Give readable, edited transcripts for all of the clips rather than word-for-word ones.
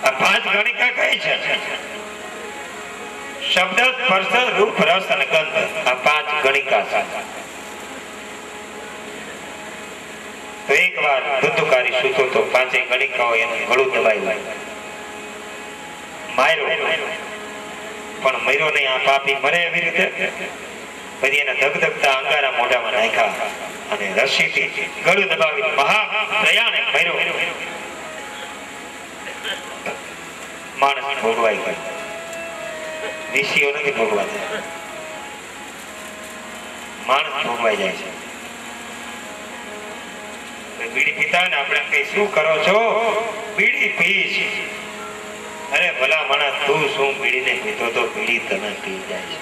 આ પાંચ ગણિકા કઈ છે? શબ્દ, સ્પર્શ, રૂપ, રસ અને ગંધ. આ પાંચ ગણિકા છે. તો એક વાર ધુંધુકારી સૂતો તો પાંચે ગણિકાઓ એનું ગળું દબાવ્યું, માર્યો. પણ મર્યો નહીં, આ પાપી મરે એવી રીતે. પછી એના ધગધગતા અંગારા મોઢામાં નાખ્યા અને રસીથી ગળું દબાવી મહા પ્રયાણે મર્યો. માણસ ભોગવાઈ ગયો, ઋષિઓ નથી ભોગવાતા, માણસ ભોગવાઈ જાય છે. બીડી પીતા ને આપણે કઈ શું કરો છો? બીડી પીશ. અરે ભલા માણસ, તું શું બીડી ને પીતો તો બીડી તને પી જાય છે.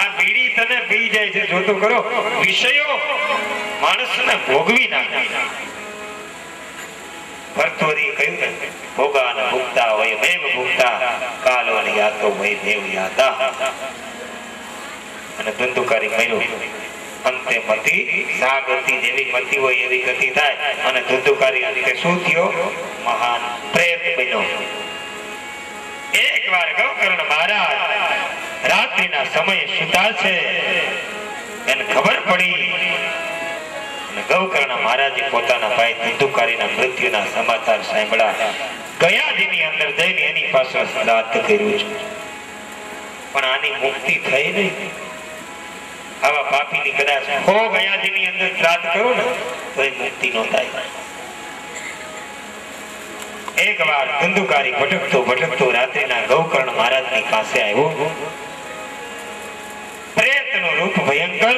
આ બીડી તને પી જાય છે, જોતો કરો. વિષયો માણસને ભોગવી નાખે. ભરતોરી કહ્યું ને, ભોગા ને ભૂખતા હોય મેવ ભૂખતા, કાલો ને યાતો હોય દેવ યાતા. અને ધુંધુકારી મર્યો. અંતે મતિ સાગતી જેવી મતિ હોય એવી ગતિ થાય. અને ધુંધુકારી અંતે શું થયો? મહાન પ્રેત બન્યો. એક વાર ગૌકર્ણ મહારાજ રાત્રિના સમયે સુતા છે, એને ખબર પડી. અને ગૌકર્ણ મહારાજે પોતાના ભાઈ ધુંધુકારીના મૃત્યુના સમાચાર સાંભળ્યા. ગયાજીની અંદર જઈને એની પાસે શ્રાદ્ધ કર્યું છે, પણ આની મુક્તિ થઈ નહીં. આવા પાપીની કદાચ હો ગયાજીની અંદર શ્રાદ્ધ કરો ને તો એ મુક્તિ નો થાય. એક વાર ધુંધુકારી ભટકતો રાત્રિના ગૌકર્ણ મહારાજની પાસે આવ્યો. પ્રેતનું રૂપ ભયંકર.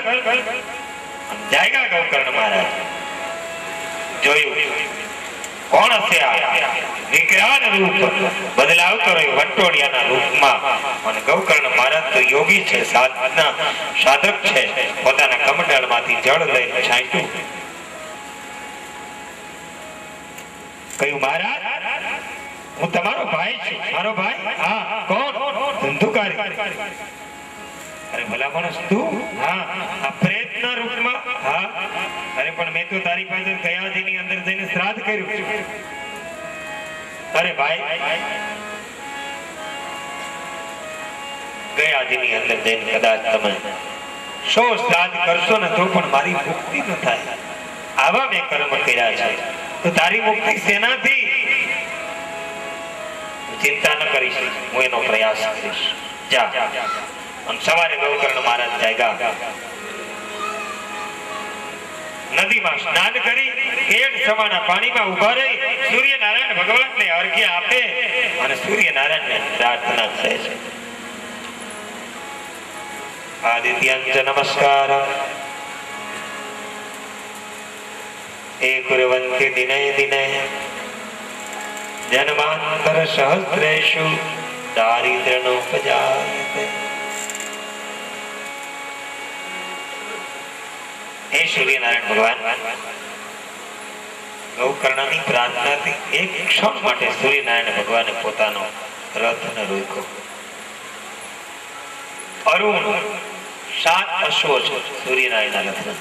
જાગ્યા ગૌકર્ણ મહારાજ, જોયું કોણ હશે આ? વિકરાળ રૂપ બદલાવતો રહ્યો વટોડિયાના રૂપમાં. અને ગૌકર્ણ મહારાજ તો યોગી છે, સાધના સાધક છે. પોતાના કમંડળમાંથી જળ લઈને છાંટ્યું. કહ્યું, મહારાજ હું તમારો ભાઈ છું. મારો ભાઈ? હા. કોણ? ધુંધુકારી. અરે ભલા માણસ તું? હા. આ પ્રેતના રૂપમાં? હા. અરે પણ મેં તો તારી પાસે ગયાજીની અંદર જઈને શ્રાદ્ધ કર્યું. અરે ભાઈ, ગયાજીની અંદર જઈને કદાચ તમે 100 શ્રાદ્ધ કરશો ને તો પણ મારી મુક્તિ ન થાય. આવા મેં કર્મ કર્યા છે. તો તારી મુક્તિ શેનાથી? ચિંતા ન કરીશ, હું એનો પ્રયાસ કરીશ. જા. સવારે ગૌકર્ણ મહારાજ જાગ્યા, નદીમાં સ્નાન કરી કેડ સમાના પાણીમાં ઉભા રહી સૂર્યનારાયણ ભગવાનને અર્ઘ્ય આપે અને સૂર્યનારાયણને પ્રાર્થના કરે છે. આદિત્યંચ નમસ્કાર એ કુર્વન્તિ દિને દિને જન્માંતર સહસ્રેષુ દારિદ્ર્યોપજાયતે. હે સૂર્યનારાયણ ભગવાન, ગૌકર્ણની પ્રાર્થનાથી એક ક્ષણ માટે સૂર્યનારાયણ ભગવાને પોતાનો રથને રોક્યો. અરુણ 7 અશ્વો છે સૂર્યનારાયણના રથના.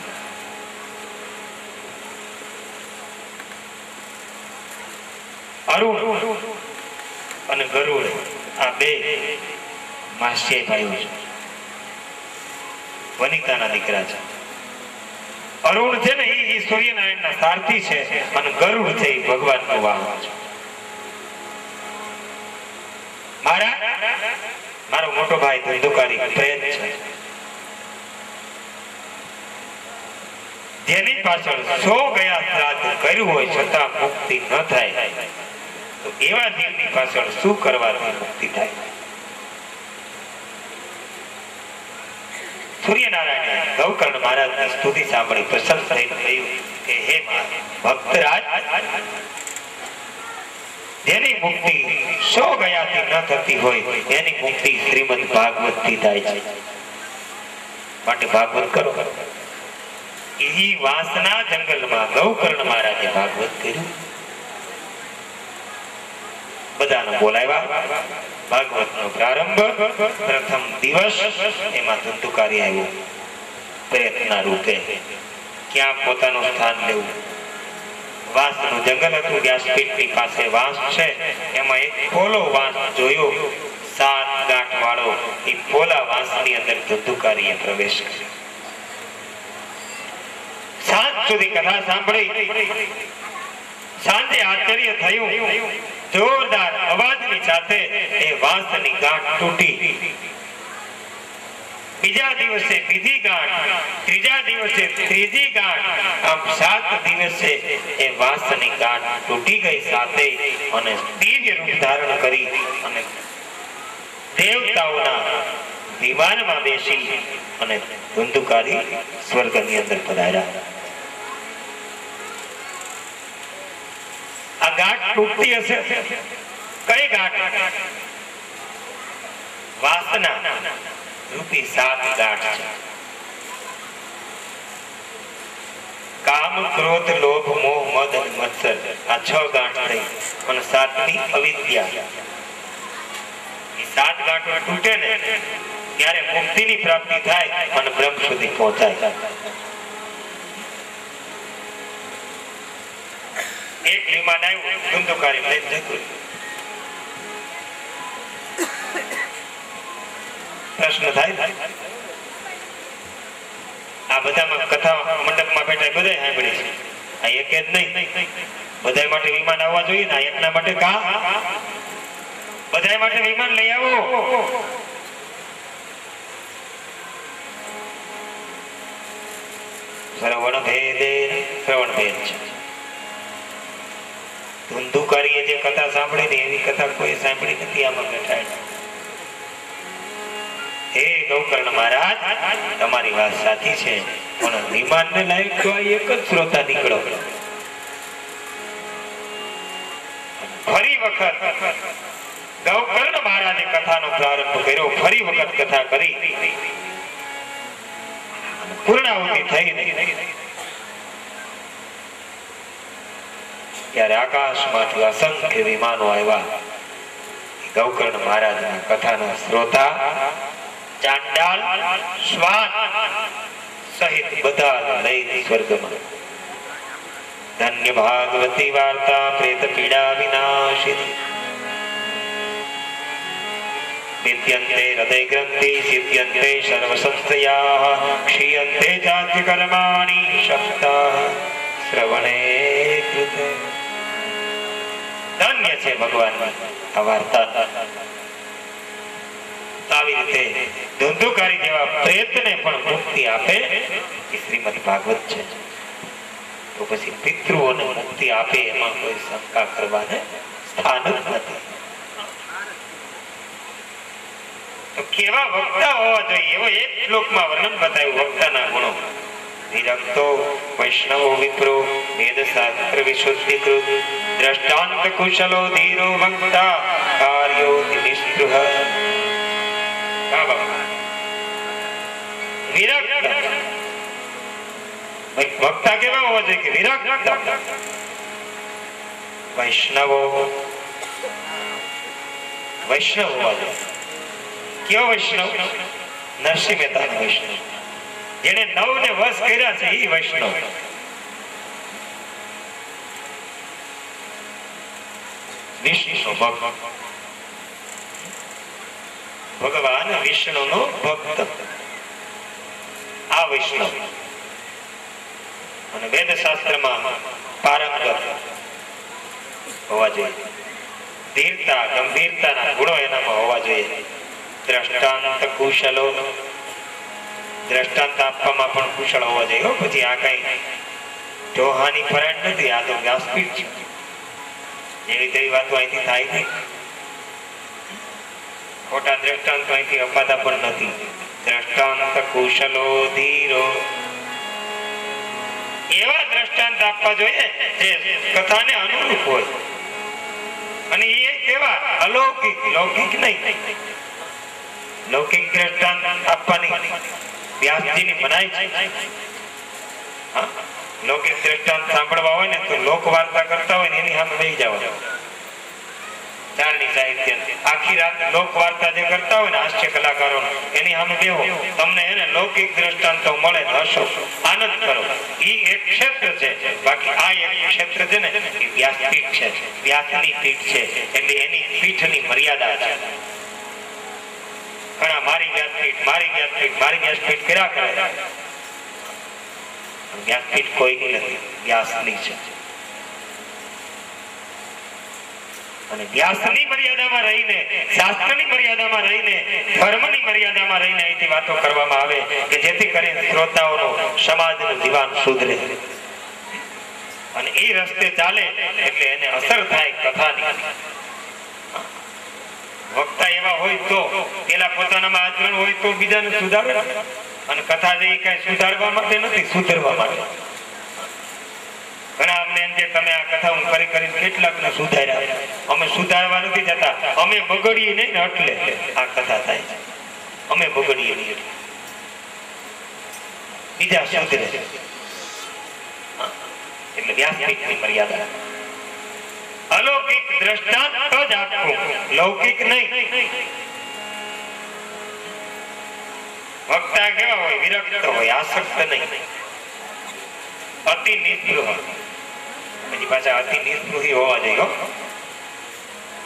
અરુણ અને ગરુડ આ બે માસ્ય ભાઈઓ છે, વનિતાના દીકરા છે. અરુણ છે ને એ સૂર્યનારાયણના સારથી છે અને ગરુડ છે એ ભગવાનનો વાહન છે. મારો મોટો ભાઈ ધુંધુકારી પ્રેત છે, જેની પાછળ 100 ગયા શ્રાદ્ધ કર્યું હોય છતાં મુક્તિ ન થાય, તો એવા જીવની પાછળ શું કરવાથી મુક્તિ થાય? સૂર્યનારાયણ ગૌકર્ણ મહારાજની સ્તુતિ સાંભળી પ્રસન્ન થઈને કહ્યું કે હે ભક્તરાજ, જેની મુક્તિ 100 ગયાથી ન થતી હોય એની મુક્તિ શ્રીમદ ભાગવત થી થાય છે. માટે ભાગવત કરો. એ વાસના જંગલમાં ગૌકર્ણ મહારાજે ભાગવત કર્યું. બધાને બોલાવ્યા. ભાગવતનો પ્રારંભ પ્રથમ દિવસ એમાં ધુંધુકારી આવ્યો પ્રેતના રૂપે. ક્યાં પોતાનું સ્થાન લેવું, વાંસનું જંગલ હતું, વ્યાસપીઠની પાસે વાંસ છે, એમાં એક પોલો વાંસ જોયો, 7 ગાંઠ વાળો. એ પોલા વાંસની અંદર ધુંધુકારીએ પ્રવેશ કર્યો. સાંજ સુધી કથા સાંભળી. સાંજે આશ્ચર્ય થયું, જોરદાર અવાજની સાથે એ વાંસની ગાંઠ તૂટી. બીજા દિવસે બીજી ગાંઠ, ત્રીજા દિવસે ત્રીજી ગાંઠ, આમ 7 દિવસે એ વાંસની ગાંઠ તૂટી ગઈ સાથે, અને દિવ્ય રૂપ ધારણ કરી અને દેવતાઓના વિમાનમાં બેસી અને ધુંધુકારી સ્વર્ગની અંદર પધાર્યા. આ ગાંઠ તૂટતી હશે, કઈ ગાંઠ? વાસના રૂપી 7 ગાંઠ છે. કામ, ક્રોધ, લોભ, મોહ, મદ અને મત્સર, આ 6 ગાંઠ થઈ, અને 7મી અવિદ્યા. એ 7 ગાંઠો તૂટે ને ત્યારે મુક્તિની પ્રાપ્તિ થાય અને બ્રહ્મ સુધી પહોંચાય. એક વિમાન આવ્યું, ધુંધુકારી લઈને જતું. પ્રશ્ન થાય, આ બધામાં કથા મંડપમાં બેઠા બધા સાંભળી છે, આ એક જ નહીં. બધા માટે વિમાન આવવા જોઈએ ને, એકના માટે કા? બધા માટે વિમાન લઈ આવો. શ્રવણ ભેદે શ્રવણ ભેદ છે. ધુંધુકારીએ જે કથા સાંભળી ને એવી કથા કોઈ સાંભળી નથી આમાં બેઠા. હે ગૌકર્ણ મહારાજ, તમારી વાત સાચી છે, પણ વિમાનને લાયક તો આ એક જ શ્રોતા નીકળો. ફરી વખત ગૌકર્ણ મહારાજે કથાનો પ્રારંભ કર્યો. ફરી વખત કથા કરી, પૂર્ણાહુતિ થઈ. ત્યારે આકાશમાંથી અસંખ્ય વિમાનો આવ્યા. ગૌકર્ણ મહારાજના કથાના શ્રોતા ચાંડાલ, શ્વાન સહિત બધા લઈને સ્વર્ગમાં. ધન્ય ભાગવતી વાર્તા પ્રેત પીડા વિનાશિની. વિદ્યન્તે હૃદય ગ્રંથિ સિદ્ધ્યન્તે સર્વ સંશયા ક્ષીયન્તે જાત્ય કર્માણિ શક્તા શ્રવણે કૃતે. ધન્ય છે ભગવાનની આ વાર્તા. આવી રીતે ધુંધુકારી જેવા પ્રેતને પણ મુક્તિ આપે એ શ્રીમદ ભાગવત છે. તો પછી પિતૃઓને મુક્તિ આપે એમાં કોઈ શંકા કરવાને સ્થાન જ નથી. તો કેવા વક્તા હોવા જોઈએ એવો એક શ્લોકમાં વર્ણન બતાવ્યું વક્તાના ગુણો. વિરક્તો વૈષ્ણવો વિપ્રો વેદ શાસ્ત્ર વિશુદ્ધિકૃત દ્રષ્ટાંત કુશલો ધીરો વક્તા કાર્યો નિસ્પૃહ. વક્તા કેવા હોવા જોઈએ કે વિરક્ત વૈષ્ણવ હોવા જોઈએ. કયો વૈષ્ણવ? નરસિંહ મહેતાનો વૈષ્ણવ, જેને 9 ને વશ કર્યા છે એ વૈષ્ણવ. વિષ્ણુ ભક્ત, ભગવાન વિષ્ણુ નો ભક્ત, આ વૈષ્ણવ. અને વેદ શાસ્ત્રમાં પારંગત હોવા જોઈએ. ધીરતા, ગંભીરતાના ગુણો એનામાં હોવા જોઈએ. દ્રષ્ટાંત કુશલો, દ્રષ્ટાંત આપવામાં પણ કુશળ હોવા જોઈએ. પછી આ કઈ જોહાની ફરાટ નથી, આ તો વ્યાસપીઠ છે. એવી તેવી વાતો અહીંથી થાય નહીં. ખોટા દ્રષ્ટાંત અહીંથી અપાતા પણ નથી. દ્રષ્ટાંત કુશલો ધીરો, એવા દ્રષ્ટાંત આપવા જોઈએ જે કથાને અનુરૂપ હોય. અને એ કેવા? અલૌકિક, લૌકિક નહીં. લૌકિક દ્રષ્ટાંત આપવાની વ્યાસજીની મનાઈ છે. લૌકિક દ્રષ્ટાંત સાંભળવા હોય ને તો લોક વાર્તા કરતા હોય ને એની સામે બેસી જવા. ચારણી સાહિત્ય આખી રાત લોક વાર્તા જે કરતા હોય ને હાસ્ય કલાકારો એની સામે બેહો, તમને એને લૌકિક દ્રષ્ટાંતો મળે, હસો, આનંદ કરો. એ એક ક્ષેત્ર છે. બાકી આ એક ક્ષેત્ર છે ને એ વ્યાસપીઠ છે, વ્યાસની પીઠ છે. એટલે એની પીઠની મર્યાદા છે. ઘણા મારી વ્યાસપીઠ કર્યા કરે. વ્યાસપીઠ કોઈની નથી, વ્યાસની છે. અને વ્યાસની મર્યાદામાં રહીને, શાસ્ત્રની મર્યાદામાં રહીને, ધર્મની મર્યાદામાં રહીને અહીંથી વાતો કરવામાં આવે કે જેથી કરીને શ્રોતાઓનો, સમાજનું જીવન સુધરે અને એ રસ્તે ચાલે એટલે એને અસર થાય કથાની. વક્તા એવા હોય તો પેલા પોતાનામાં આચરણ હોય તો બીજાને સુધારે, અને કથા જે કઈ સુધારવા માટે નથી, સુધરવા માટે. ઘણા અમને એમ કે તમે આ કથા હું કરી કેટલાકને સુધાર્યા. અમે સુધારવા નથી જતા, અમે બગડીએ નહીં ને એટલે આ કથા થાય છે. અમે બગડીએ નહીં એટલે બીજા સુધરે. એટલે વ્યાસપીઠની મર્યાદા. અલૌકિક દ્રષ્ટાંત જ આપવું, લૌકિક નહીં. વક્તા કેવા હોય? વિરક્ત હોય, આસક્ત નહીં, અતિ નિસ્પૃહ. એની પાછા અતિ નિસ્પૃહી હોવા જોઈએ.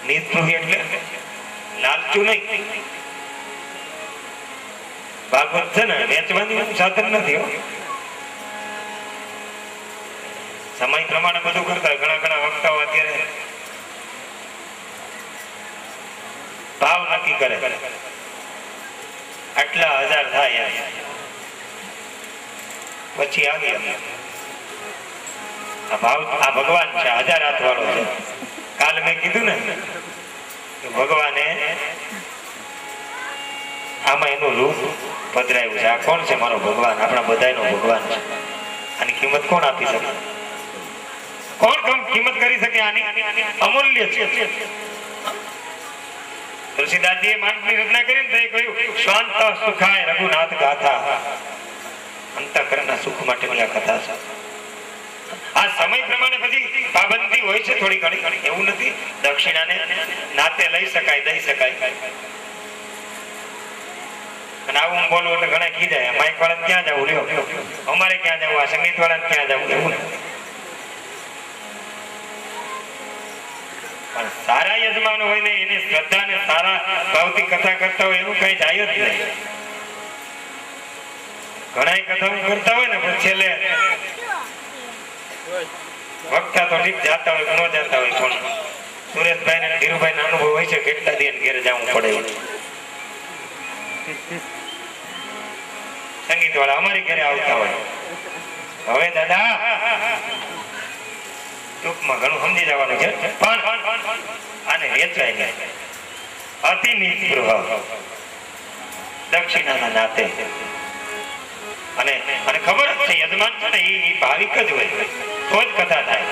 નિસ્પૃહી એટલે લાલચુ નહીં. ભાગવત છે ને વેચવાનું સાધન નથી. સમય પ્રમાણે બધું કરતા. ઘણા વક્તાઓ અત્યારે ભાવ નક્કી કરે, આટલા 1000 થાય પછી આવી આ ભાવ. આ ભગવાન છે, 1000 હાથ વાળો છે. કાલ મેં કીધું ને કે ભગવાને આમાં એનું રૂપ પધરાયું છે. આ કોણ છે? મારો ભગવાન, આપણા બધાનો ભગવાન છે. આની કિંમત કોણ આપી શકે? કોણ કિંમત કરી શકે? આની અમૂલ્ય છે. તુલસીદાસજીએ માનસની રચના કરીને તો એ કહ્યું, શાંત સુખાય રઘુનાથ ગાથા. અંતઃકરણના સુખ માટેની આ કથા છે. આ સમય પ્રમાણે પછી પાબંદી હોય છે થોડી ઘણી, એવું નથી. દક્ષિણાને નાતે લઈ શકાય, દઈ શકાય. અને આવું હું બોલું એટલે ઘણા કી જાય, માઇક વાળા ક્યાં જવું, લ્યો અમારે ક્યાં જવું, આ સંગીત વાળા ક્યાં જવું, એવું નથી. પણ સારા યજમાન હોય ને એની શ્રદ્ધા ને સારા ભાવથી કથા કરતા હોય એનું કઈ જાય જ નહીં. ઘણા કથા કરતા હોય ને પણ છેલ્લે વક્તા તો ઠીક જાતા હોય, ન જાતા હોય. પણ સુરેશભાઈ ને ધીરુભાઈ ના અનુભવ હોય છે, કેટલા દિન ઘેર જવું પડે. સંગીત વાળા અમારી ઘરે આવતા હોય. હવે દાદા ટૂંકમાં ઘણું સમજી જવાનું છે, પણ આને વેચાય નહીં. અતિ નિસ્પૃહ, દક્ષિણાના નાતે. અને ખબર જ છે યજમાન છે ને એ ભાવિક જ હોય તો જ કથા થાય.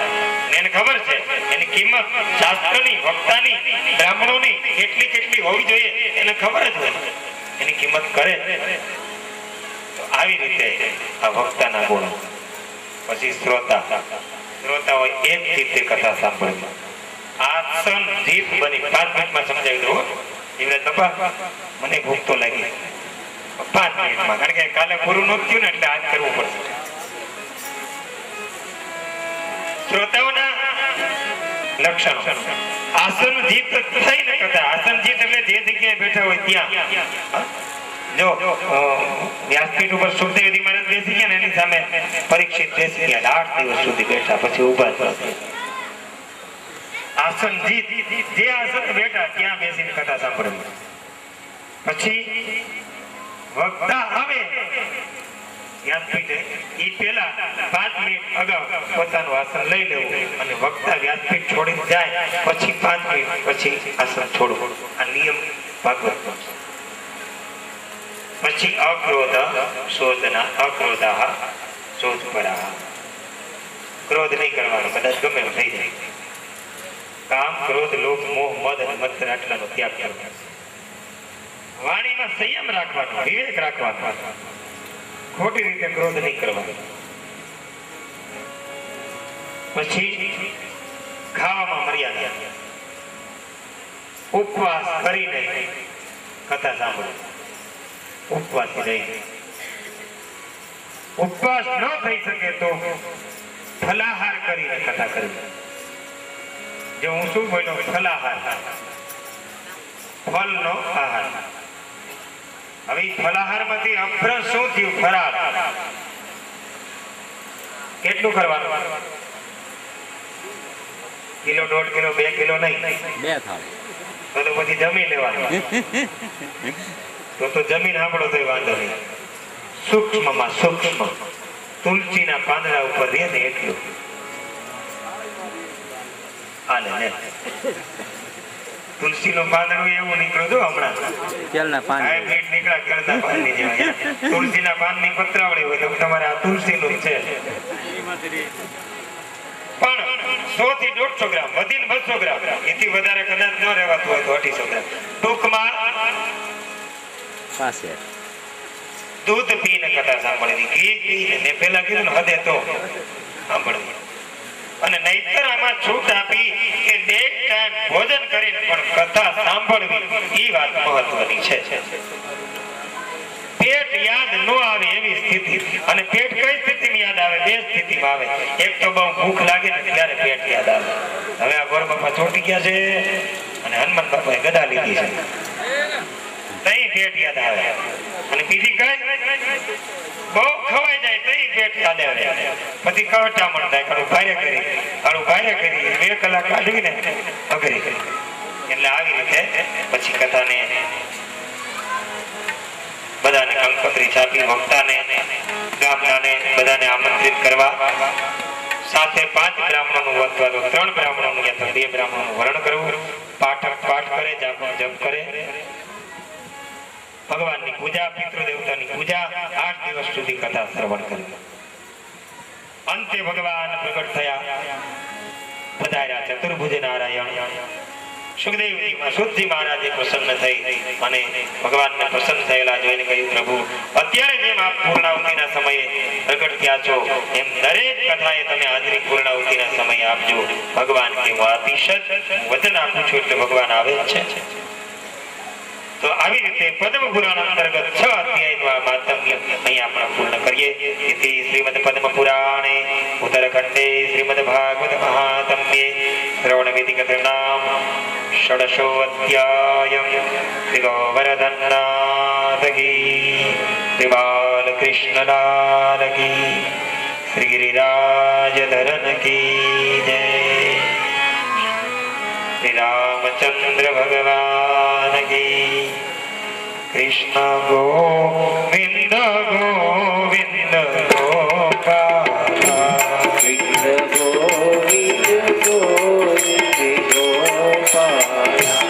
એને ખબર છે એની કિંમત શાસ્ત્રની, વક્તાની, બ્રાહ્મણોની કેટલી હોવી જોઈએ એને ખબર જ હોય. એની કિંમત કરે તો આવી રીતે આ વક્તાના ગુણ. પછી શ્રોતા હોય એક રીતે કથા સાંભળવી. આસન જીત બની 5 મિનિટમાં સમજાવી દઉં. જીવરાજ બાપા મને ભૂખ તો લાગી, 5 મિનિટમાં, કારણ કે કાલે પૂરું નહોતું થયું ને એટલે આજ કરવું પડશે. શ્રોતાઓના લક્ષણો. આસન જીત થઈને કથા. આસન જીત એટલે જે જગ્યાએ બેઠા હોય ત્યાં. જો વ્યાસપીઠ ઉપર સુખદેવજી મહારાજ બેસી ગયા ને એની સામે પરીક્ષિત બેસી ગયા, 8 દિવસ સુધી બેઠા, પછી ઉભા થયા. આસન જીત, જે આસન બેઠા ત્યાં બેસીને કથા સાંભળવી. પછી વક્તા આવે વ્યાસપીઠે, એ પેલા 5 મિનિટ અગાઉ પોતાનું આસન લઈ લેવું, અને વક્તા વ્યાસપીઠ છોડીને જાય પછી 5 મિનિટ પછી આસન છોડવું. આ નિયમ ભાગવતનો. પછી અક્રોધ શોધના, અક્રોધા શોધપરા. ક્રોધ નહીં કરવાનો, કદાચ ગમે એમ થઈ જાય. કામ, ક્રોધ, લોભ, મોહ, મદ અને મત્સર આટલાનો ત્યાગ કરવાનો. વાણીમાં સંયમ રાખવાનો, વિવેક રાખવાનો. ખોટી રીતે ક્રોધ નહીં કરવાનો. પછી ખાવામાં મર્યાદા. ઉપવાસ કરીને કથા સાંભળો. ઉપવાસ રહી ઉપવાસ ન થઈ શકે તો ફલાહાર કરીને કથા કરવી. જો હું શું બોલ્યો, ફલાહાર, ફળનો આહાર. હવે ફલાહાર માંથી અફરસ શું થયું? ફરાળ. કેટલું કરવાનું? કિલો, 1.5 કિલો, 2 કિલો નહીં, 2 થાળ. તો પછી જમી લેવાનું. તો જમીન સાંભળો તો વાંધો નહીં. સૂક્ષ્મમાં સૂક્ષ્મ તુલસીના પાંદડા ઉપર રહે ને એટલું હાલે ને. તુલસીનું પાંદડું એવું નીકળ્યું જો હમણાં, તેલના પાન હાઇબ્રિડ નીકળ્યા કરતા પાનની જેવા. તુલસીના પાનની પત્રાવળી હોય તો તમારે આ તુલસીનું છે. પણ 100 થી 150 ગ્રામ, વધીને 200 ગ્રામ, એથી વધારે કદાચ ન રહેવાતું હોય તો 250 ગ્રામ. ટૂંકમાં પાસે દૂધ પીને કથા સાંભળવી, ઘી પીને. મેં પેલા કીધું ને, હદે તો સાંભળવી. અને નહીતર આમાં છૂટ આપી કે 2 ટાઈમ ભોજન કરીને પણ કથા સાંભળવી, એ વાત મહત્વની છે. પેટ યાદ ન આવે એવી સ્થિતિ. અને પેટ કઈ સ્થિતિમાં યાદ આવે? 2 સ્થિતિમાં આવે. એક તો બહુ ભૂખ લાગે ને ત્યારે પેટ યાદ આવે. હવે આ ગોર બાપા ચોટી ગયા છે અને હનુમાન બાપાએ ગદા લીધી છે, તઈ પેટ યાદ આવે. અને બીજી કઈ બહુ ખવાઈ જાય તઈ પેટ યાદ આવે. પછી કવટામણ થાય, કાળું ભારે કરી 2 કલાક કાઢીને અઘરી કરી. એટલે આવી રીતે પછી કથાને બધાને કંકોત્રી છાપી, વક્તાને, ગામડાને બધાને આમંત્રિત કરવા. સાથે 5 બ્રાહ્મણોનું અથવા તો 3 બ્રાહ્મણોનું યા તો 2 બ્રાહ્મણોનું વરણ કરવું. પાઠક પાઠ કરે, જાપ જપ કરે. ભગવાનની પૂજા, પિતૃ દેવતાની પૂજા, 8 દિવસ સુધી કથા શ્રવણ કરવી. અંતે ભગવાન પ્રગટ થયા, પધાર્યા ચતુર્ભુજ નારાયણ. સુખદેવજીમાં સુરજી મહારાજે પ્રસન્ન થઈ અને ભગવાનને પ્રસન્ન થયેલા જોઈને કહ્યું, પ્રભુ, અત્યારે જેમ આપ પૂર્ણાહુતિના સમયે પ્રગટ થયા છો એમ દરેક કથાએ તમે હાજરી પૂર્ણાહુતિના સમયે આપજો. ભગવાન કે હું આપીશ જ, વચન આપું છું એટલે ભગવાન આવે જ છે. તો આવી રીતે પદ્મ પુરાણ અંતર્ગત 6 અધ્યાયનું આ માધ્યમ અહીં આપણે પૂર્ણ કરીએ. ઇતિ શ્રીમદ પદ્મ પુરાણે ઉત્તરખંડે શ્રીમદ ભાગવત મહાત્મ્યે શ્રવણ વિધિ કથાનામ ષોડશો અધ્યાયમ. શ્રી ગોવર્ધનનાથ કી, શ્રી બાલકૃષ્ણલાલ કી, શ્રી ગિરિરાજધરન કી જય. શ્રી રામચંદ્ર ભગવાન કી. કૃષ્ણ ગોવિંદ ગોવિંદ ગોપાલા, કૃષ્ણ ગોવિંદ ગોવિંદ ગોપાલા,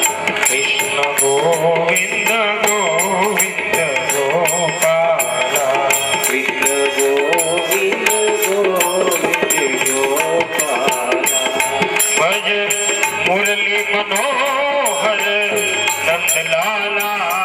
કૃષ્ણ ગોવિંદ ગોવિંદ ગોપાલા, કૃષ્ણ ગોવિંદ ગોવિંદ ગોપાલા. ભજ મુરલી મનોહર નંદલાલા,